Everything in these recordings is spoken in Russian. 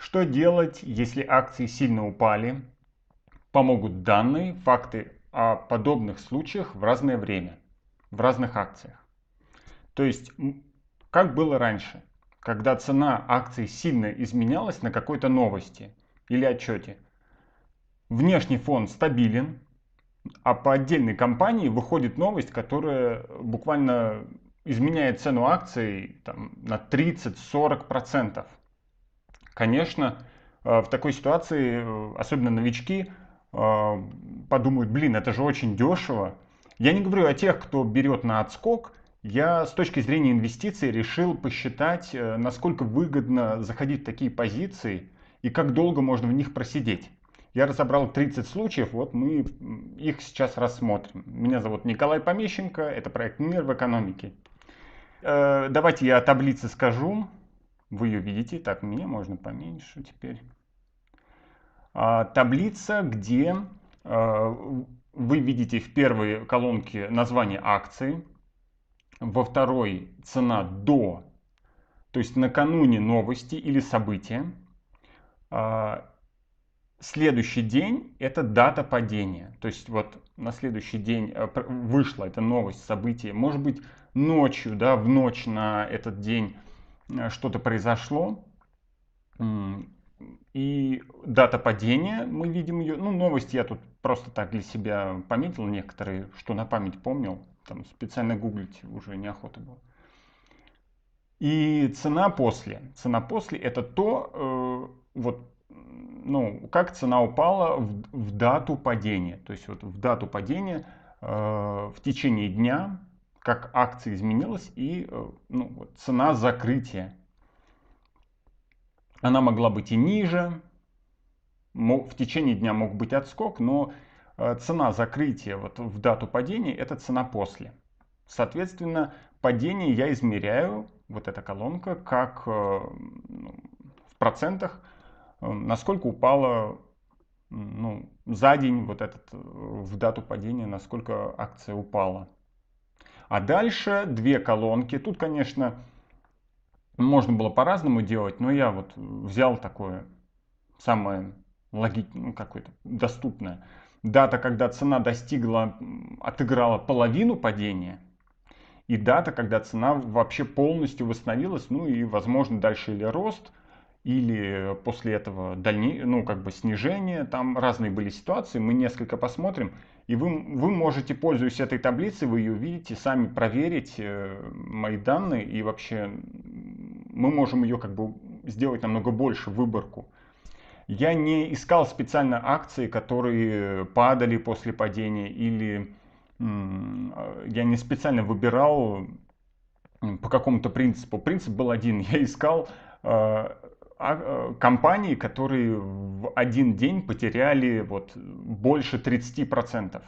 Что делать, если акции сильно упали? Помогут данные, факты о подобных случаях в разное время, в разных акциях. То есть, как было раньше, когда цена акций сильно изменялась на какой-то новости или отчете. Внешний фон стабилен, а по отдельной компании выходит новость, которая буквально изменяет цену акций там, на 30-40%. Конечно, в такой ситуации, особенно новички, подумают, блин, это же очень дешево. Я не говорю о тех, кто берет на отскок. Я с точки зрения инвестиций решил посчитать, насколько выгодно заходить в такие позиции и как долго можно в них просидеть. Я разобрал 30 случаев, вот мы их сейчас рассмотрим. Меня зовут Николай Помещенко, это проект «Мир в экономике». Давайте я о таблице скажу. Вы ее видите. Так, мне можно поменьше теперь. Таблица, где вы видите в первой колонке название акции, во второй цена до, то есть накануне новости или события. Следующий день это дата падения. То есть вот на следующий день вышла эта новость, событие. Может быть ночью, да, в ночь на этот день что-то произошло. И дата падения, мы видим ее. Ну, новости я тут просто так для себя пометил некоторые, что на память помнил. Там специально гуглить уже неохота было. И цена после. Цена после это то, вот, ну, как цена упала в дату падения. То есть вот в дату падения в течение дня, как акция изменилась и ну, вот, цена закрытия. Она могла быть и ниже, в течение дня мог быть отскок, но цена закрытия вот в дату падения это цена после. Соответственно, падение я измеряю, вот эта колонка, как ну, в процентах, насколько упала ну, за день вот этот, в дату падения, насколько акция упала. А дальше две колонки. Тут, конечно, можно было по-разному делать, но я вот взял такое самое логичное, ну, какое-то доступное. Дата, когда цена достигла, отыграла половину падения, и дата, когда цена вообще полностью восстановилась, ну и, возможно, дальше или рост, или после этого ну, как бы снижение. Там разные были ситуации, мы несколько посмотрим. И вы можете, пользуясь этой таблицей, вы ее видите, сами проверить мои данные. И вообще мы можем ее как бы сделать намного больше, выборку. Я не искал специально акции, которые падали после падения, или я не специально выбирал по какому-то принципу. Принцип был один. Я искал компании, которые в один день потеряли вот больше 30%.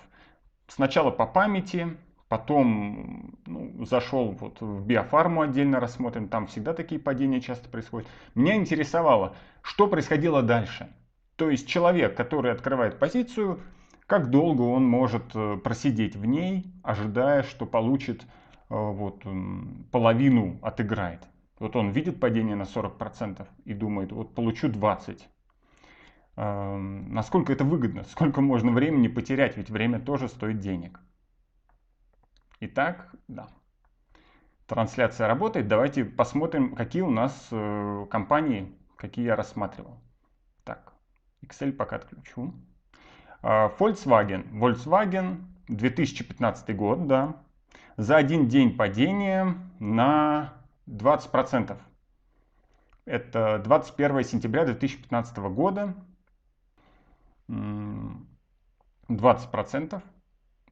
Сначала по памяти, потом ну, зашел вот в биофарму отдельно рассмотрим, там всегда такие падения часто происходят. Меня интересовало, что происходило дальше. То есть человек, который открывает позицию, как долго он может просидеть в ней, ожидая, что получит вот, половину отыграет. Вот он видит падение на 40% и думает, вот получу 20%. Насколько это выгодно, сколько можно времени потерять, ведь время тоже стоит денег. Итак, да, трансляция работает. Давайте посмотрим, какие у нас компании, какие я рассматривал. Так, Excel пока отключу. Volkswagen 2015 год, да. За один день падения на 20%. Это 21 сентября 2015 года. 20%.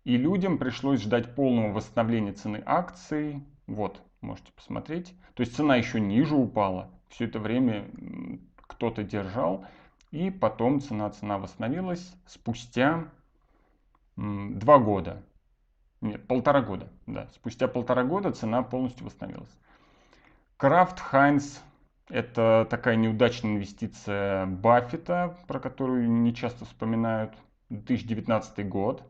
И людям пришлось ждать полного восстановления цены акций. Вот, можете посмотреть. То есть цена еще ниже упала. Все это время кто-то держал. И потом цена восстановилась спустя 2 года. Нет, 1,5 года. Да, спустя 1,5 года цена полностью восстановилась. Kraft Heinz — это такая неудачная инвестиция Баффета, про которую не часто вспоминают. 2019 год.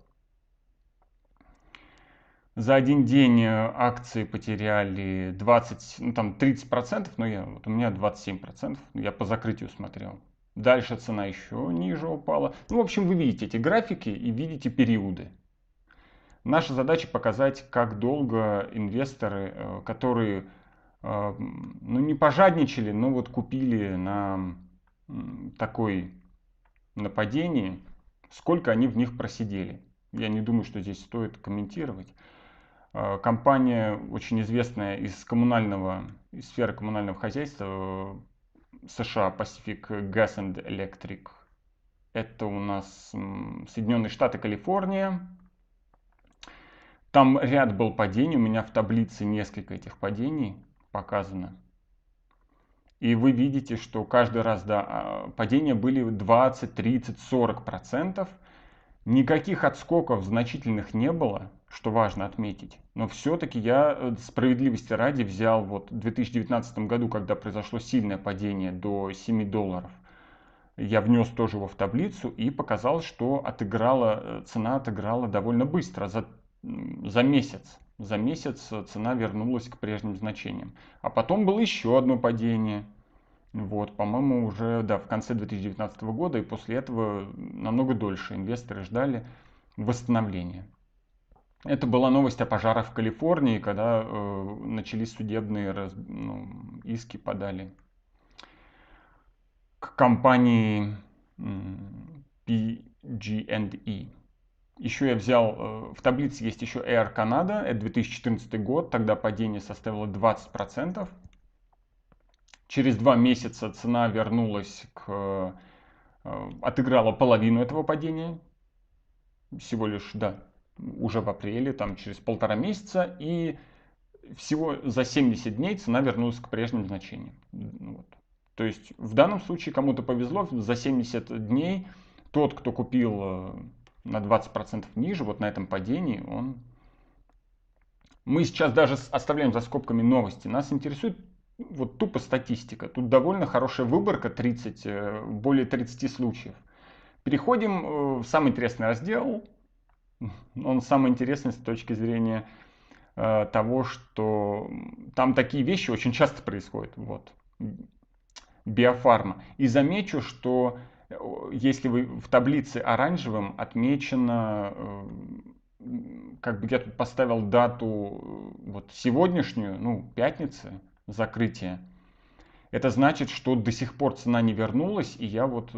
За один день акции потеряли 20, ну там 30%, но вот у меня 27%, я по закрытию смотрел. Дальше цена еще ниже упала. Ну, в общем, вы видите эти графики и видите периоды. Наша задача показать, как долго инвесторы, которые ну, не пожадничали, но вот купили на такой нападении, сколько они в них просидели. Я не думаю, что здесь стоит комментировать. Компания очень известная из сферы коммунального хозяйства США, Pacific Gas and Electric. Это у нас Соединенные Штаты, Калифорния. Там ряд был падений, у меня в таблице несколько этих падений показано. И вы видите, что каждый раз, да, падения были 20, 30, 40%. Никаких отскоков значительных не было, что важно отметить. Но все-таки я справедливости ради взял вот в 2019 году, когда произошло сильное падение до $7. Я внес тоже его в таблицу и показал, что цена отыграла довольно быстро, за месяц. За месяц цена вернулась к прежним значениям. А потом было еще одно падение. Вот, по-моему, уже да, в конце 2019 года, и после этого намного дольше инвесторы ждали восстановления. Это была новость о пожарах в Калифорнии, когда начались судебные иски подали к компании PG&E. Еще я взял, в таблице есть еще Air Canada, это 2014 год, тогда падение составило 20%. Через 2 месяца цена вернулась отыграла половину этого падения. Всего лишь, да, уже в апреле, там через 1,5 месяца. И всего за 70 дней цена вернулась к прежним значениям. Вот. То есть в данном случае кому-то повезло, за 70 дней тот, кто купил на 20% ниже, вот на этом падении, Мы сейчас даже оставляем за скобками новости. Нас интересует вот тупо статистика. Тут довольно хорошая выборка, более 30 случаев. Переходим в самый интересный раздел. Он самый интересный с точки зрения того, что там такие вещи очень часто происходят. Вот. Биофарма. И замечу, что если вы в таблице оранжевым отмечено, как бы я тут поставил дату вот сегодняшнюю, ну, пятницы, закрытия. Это значит, что до сих пор цена не вернулась, и я вот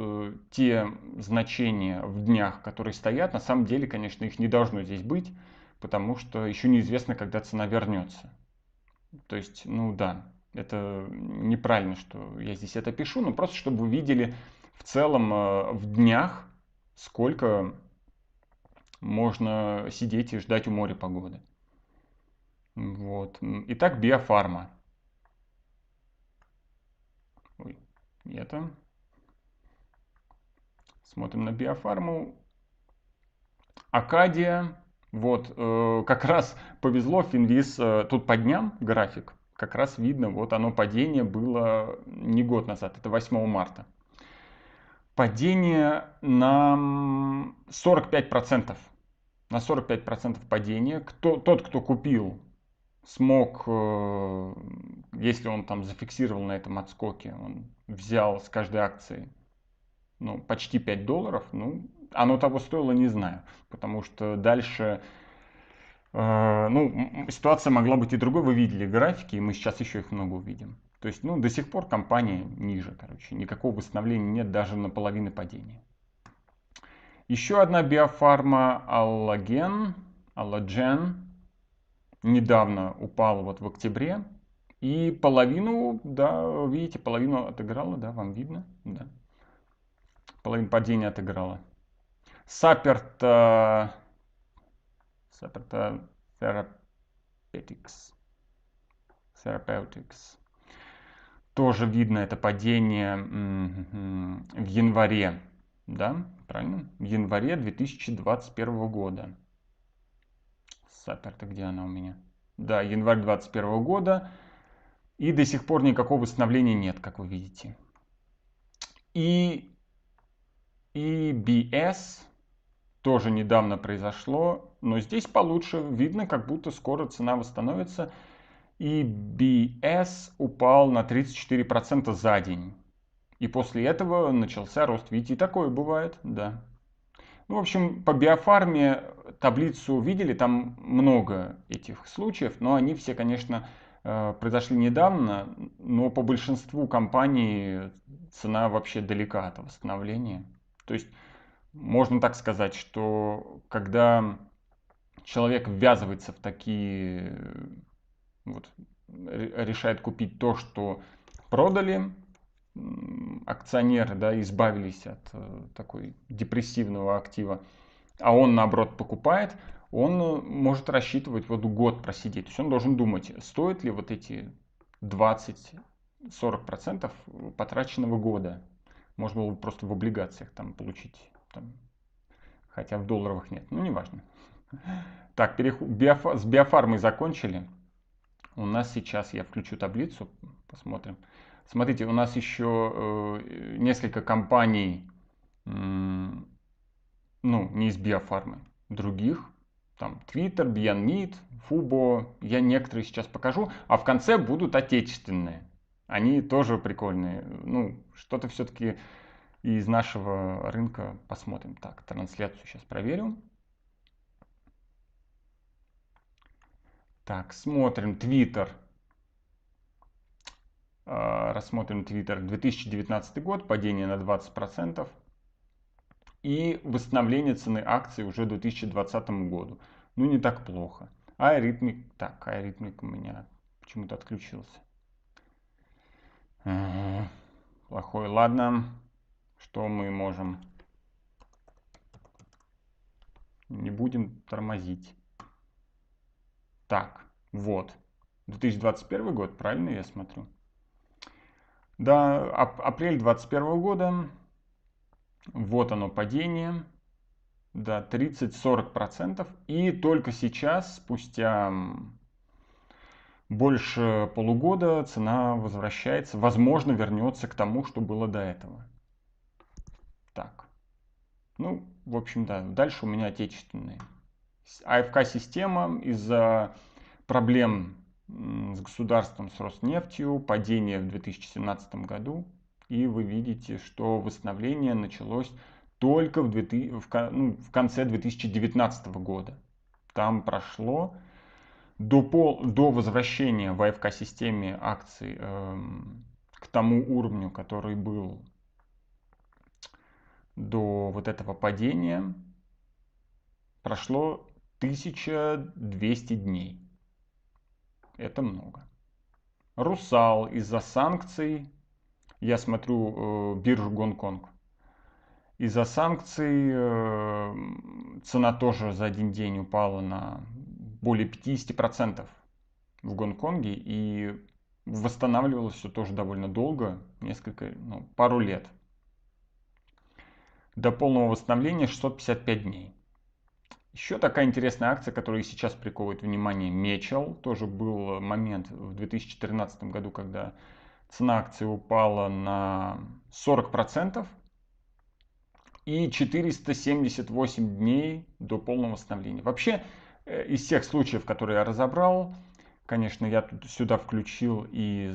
те значения в днях, которые стоят, на самом деле, конечно, их не должно здесь быть, потому что еще неизвестно, когда цена вернется. То есть, ну да, это неправильно, что я здесь это пишу, но просто чтобы вы видели в целом в днях, сколько можно сидеть и ждать у моря погоды. Вот. Итак, биофарма. Ой, это. Смотрим на биофарму. Акадия. Вот, как раз повезло, Финвиз, тут по дням график, как раз видно, вот оно падение было не год назад, это 8 марта. Падение на 45%. На 45% падение. Тот, кто купил, смог, если он там зафиксировал на этом отскоке, он взял с каждой акции ну, почти $5, ну, оно того стоило, не знаю. Потому что дальше, ну, ситуация могла быть и другой. Вы видели графики, и мы сейчас еще их много увидим. То есть, ну, до сих пор компания ниже, короче. Никакого восстановления нет даже на половину падения. Еще одна биофарма Аллаген, недавно упала вот в октябре. И половину, да, видите, половину отыграла, да, вам видно, да. Половину падения отыграла. Saperta Therapeutics. Тоже видно это падение в январе. Да, правильно? В январе 2021 года. Saperta, где она у меня? Да, январь 2021 года. И до сих пор никакого восстановления нет, как вы видите. И EBS, тоже недавно произошло, но здесь получше. Видно, как будто скоро цена восстановится. EBS упал на 34% за день. И после этого начался рост. Видите, и такое бывает, да. Ну, в общем, по биофарме таблицу видели, там много этих случаев, но они все, конечно, произошли недавно, но по большинству компаний цена вообще далека от восстановления. То есть можно так сказать, что когда человек ввязывается в такие, вот, решает купить то, что продали, акционеры, да, избавились от такой депрессивного актива, а он наоборот покупает, он может рассчитывать вот год просидеть. То есть он должен думать, стоит ли вот эти 20-40% потраченного года. Можно было бы просто в облигациях там получить, там, хотя в долларовых нет, ну неважно. Так, с биофармой закончили. У нас сейчас, я включу таблицу, посмотрим. Смотрите, у нас еще несколько компаний, ну, не из биофармы, других. Там Twitter, Beyond Meat, Fubo. Я некоторые сейчас покажу. А в конце будут отечественные. Они тоже прикольные. Ну, что-то все-таки из нашего рынка посмотрим. Так, трансляцию сейчас проверю. Так, смотрим Twitter. Рассмотрим Twitter. 2019 год, падение на 20%. И восстановление цены акций уже к 2020 году. Ну, не так плохо. Аритмик, так, Аритмик у меня почему-то отключился. Плохой, ладно. Что мы можем? Не будем тормозить. Так, вот. 2021 год, правильно я смотрю? Да, апрель 2021 года. Вот оно падение. Да, 30-40%. И только сейчас, спустя больше полугода, цена возвращается. Возможно, вернется к тому, что было до этого. Так. Ну, в общем, да. Дальше у меня отечественные. АФК-система из-за проблем с государством, с Роснефтью, падение в 2017 году. И вы видите, что восстановление началось только в конце 2019 года. Там прошло до возвращения в АФК-системе акций к тому уровню, который был до вот этого падения, прошло 1200 дней. Это много. Русал из-за санкций, я смотрю биржу Гонконг, из-за санкций цена тоже за один день упала на более 50% в Гонконге и восстанавливалось все тоже довольно долго, пару лет. До полного восстановления 655 дней. Еще такая интересная акция, которая сейчас приковывает внимание, Мечел. Тоже был момент в 2014 году, когда цена акции упала на 40%. И 478 дней до полного восстановления. Вообще, из всех случаев, которые я разобрал, конечно, я тут сюда включил и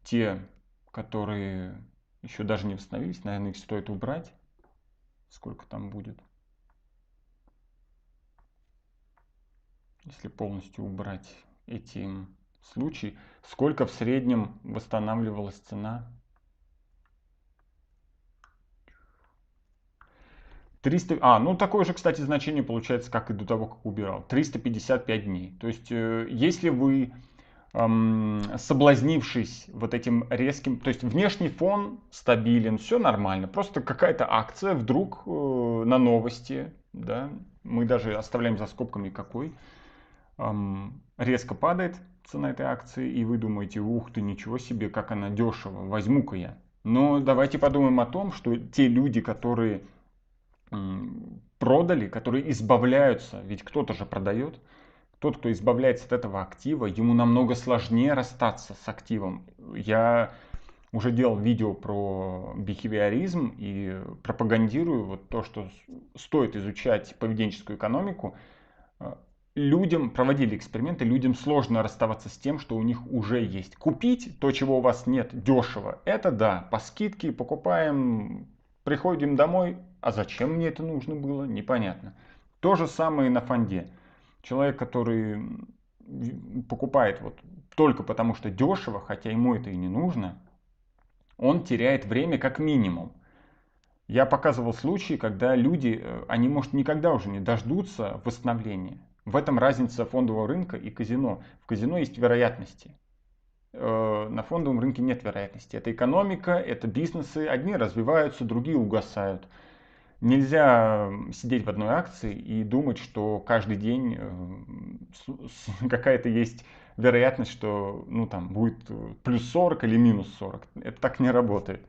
те, которые еще даже не восстановились. Наверное, их стоит убрать. Сколько там будет? Если полностью убрать эти случаи, сколько в среднем восстанавливалась цена? 300, ну такое же, кстати, значение получается, как и до того, как убирал. 355 дней. То есть, если вы, соблазнившись вот этим резким, то есть внешний фон стабилен, все нормально, просто какая-то акция вдруг на новости, да, мы даже оставляем за скобками какой, резко падает цена этой акции, и вы думаете, ух ты, ничего себе, как она дешево, возьму-ка я. Но давайте подумаем о том, что те люди, которые продали, которые избавляются, ведь кто-то же продает, тот, кто избавляется от этого актива, ему намного сложнее расстаться с активом. Я уже делал видео про бихевиоризм и пропагандирую вот то, что стоит изучать поведенческую экономику. Людям проводили эксперименты, людям сложно расставаться с тем, что у них уже есть. Купить то, чего у вас нет, дешево, это да, по скидке покупаем, приходим домой, а зачем мне это нужно было, непонятно. То же самое и на фонде. Человек, который покупает вот только потому, что дешево, хотя ему это и не нужно, он теряет время как минимум. Я показывал случаи, когда люди, они, может, никогда уже не дождутся восстановления. В этом разница фондового рынка и казино. В казино есть вероятности. На фондовом рынке нет вероятности. Это экономика, это бизнесы. Одни развиваются, другие угасают. Нельзя сидеть в одной акции и думать, что каждый день какая-то есть вероятность, что ну, там, будет плюс 40 или минус 40. Это так не работает.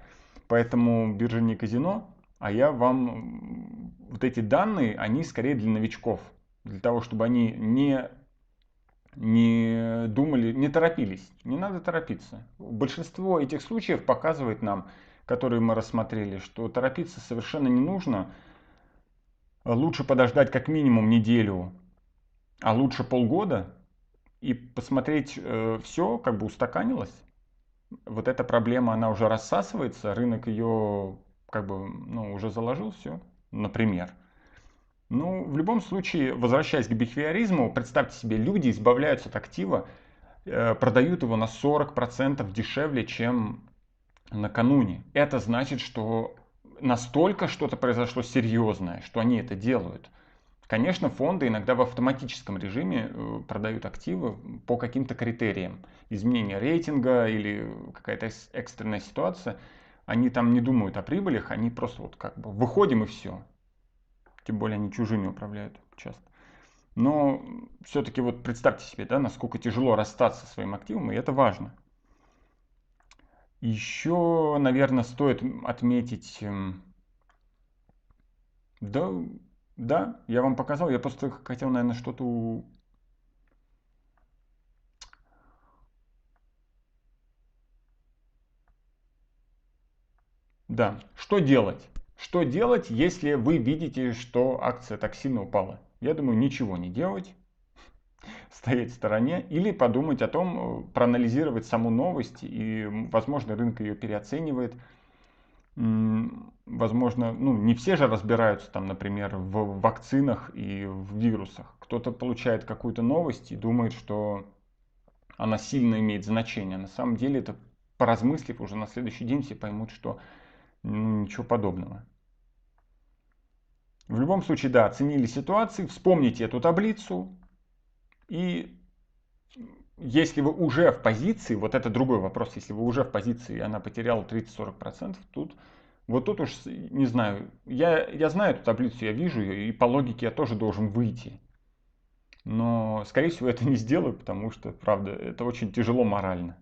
Поэтому биржа не казино, а я вам вот эти данные, они скорее для новичков. Для того, чтобы они не думали, не торопились. Не надо торопиться. Большинство этих случаев показывает нам, которые мы рассмотрели, что торопиться совершенно не нужно. Лучше подождать как минимум неделю, а лучше полгода и посмотреть, все как бы устаканилось. Вот эта проблема, она уже рассасывается, рынок ее как бы ну, уже заложил все, например. Ну, в любом случае, возвращаясь к бихевиоризму, представьте себе, люди избавляются от актива, продают его на 40% дешевле, чем накануне. Это значит, что настолько что-то произошло серьезное, что они это делают. Конечно, фонды иногда в автоматическом режиме продают активы по каким-то критериям. Изменение рейтинга или какая-то экстренная ситуация. Они там не думают о прибылях, они просто вот как бы выходим и все. Тем более они чужими управляют часто. Но все-таки вот представьте себе, да, насколько тяжело расстаться со своим активом, и это важно. Еще, наверное, стоит отметить, да, да, я вам показал, я просто хотел, наверное, что-то. Да, что делать? Что делать, если вы видите, что акция так сильно упала? Я думаю, ничего не делать, стоять в стороне или подумать о том, проанализировать саму новость и, возможно, рынок ее переоценивает. Возможно, ну, не все же разбираются там, например, в вакцинах и в вирусах. Кто-то получает какую-то новость и думает, что она сильно имеет значение. На самом деле это, поразмыслив, уже на следующий день все поймут, что ну, ничего подобного. В любом случае, да, оценили ситуацию, вспомните эту таблицу. И если вы уже в позиции, вот это другой вопрос, если вы уже в позиции, и она потеряла 30-40%, тут вот тут уж, не знаю, я знаю эту таблицу, я вижу ее, и по логике я тоже должен выйти. Но, скорее всего, это не сделаю, потому что, правда, это очень тяжело морально.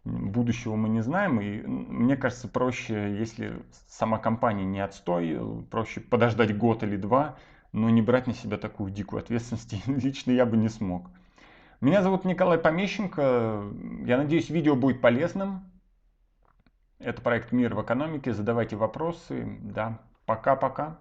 Будущего мы не знаем, и мне кажется, проще, если сама компания не отстой, проще подождать год или два, но не брать на себя такую дикую ответственность. Лично я бы не смог. Меня зовут Николай Помещенко. Я надеюсь, видео будет полезным. Это проект «Мир в экономике». Задавайте вопросы. Да, пока-пока.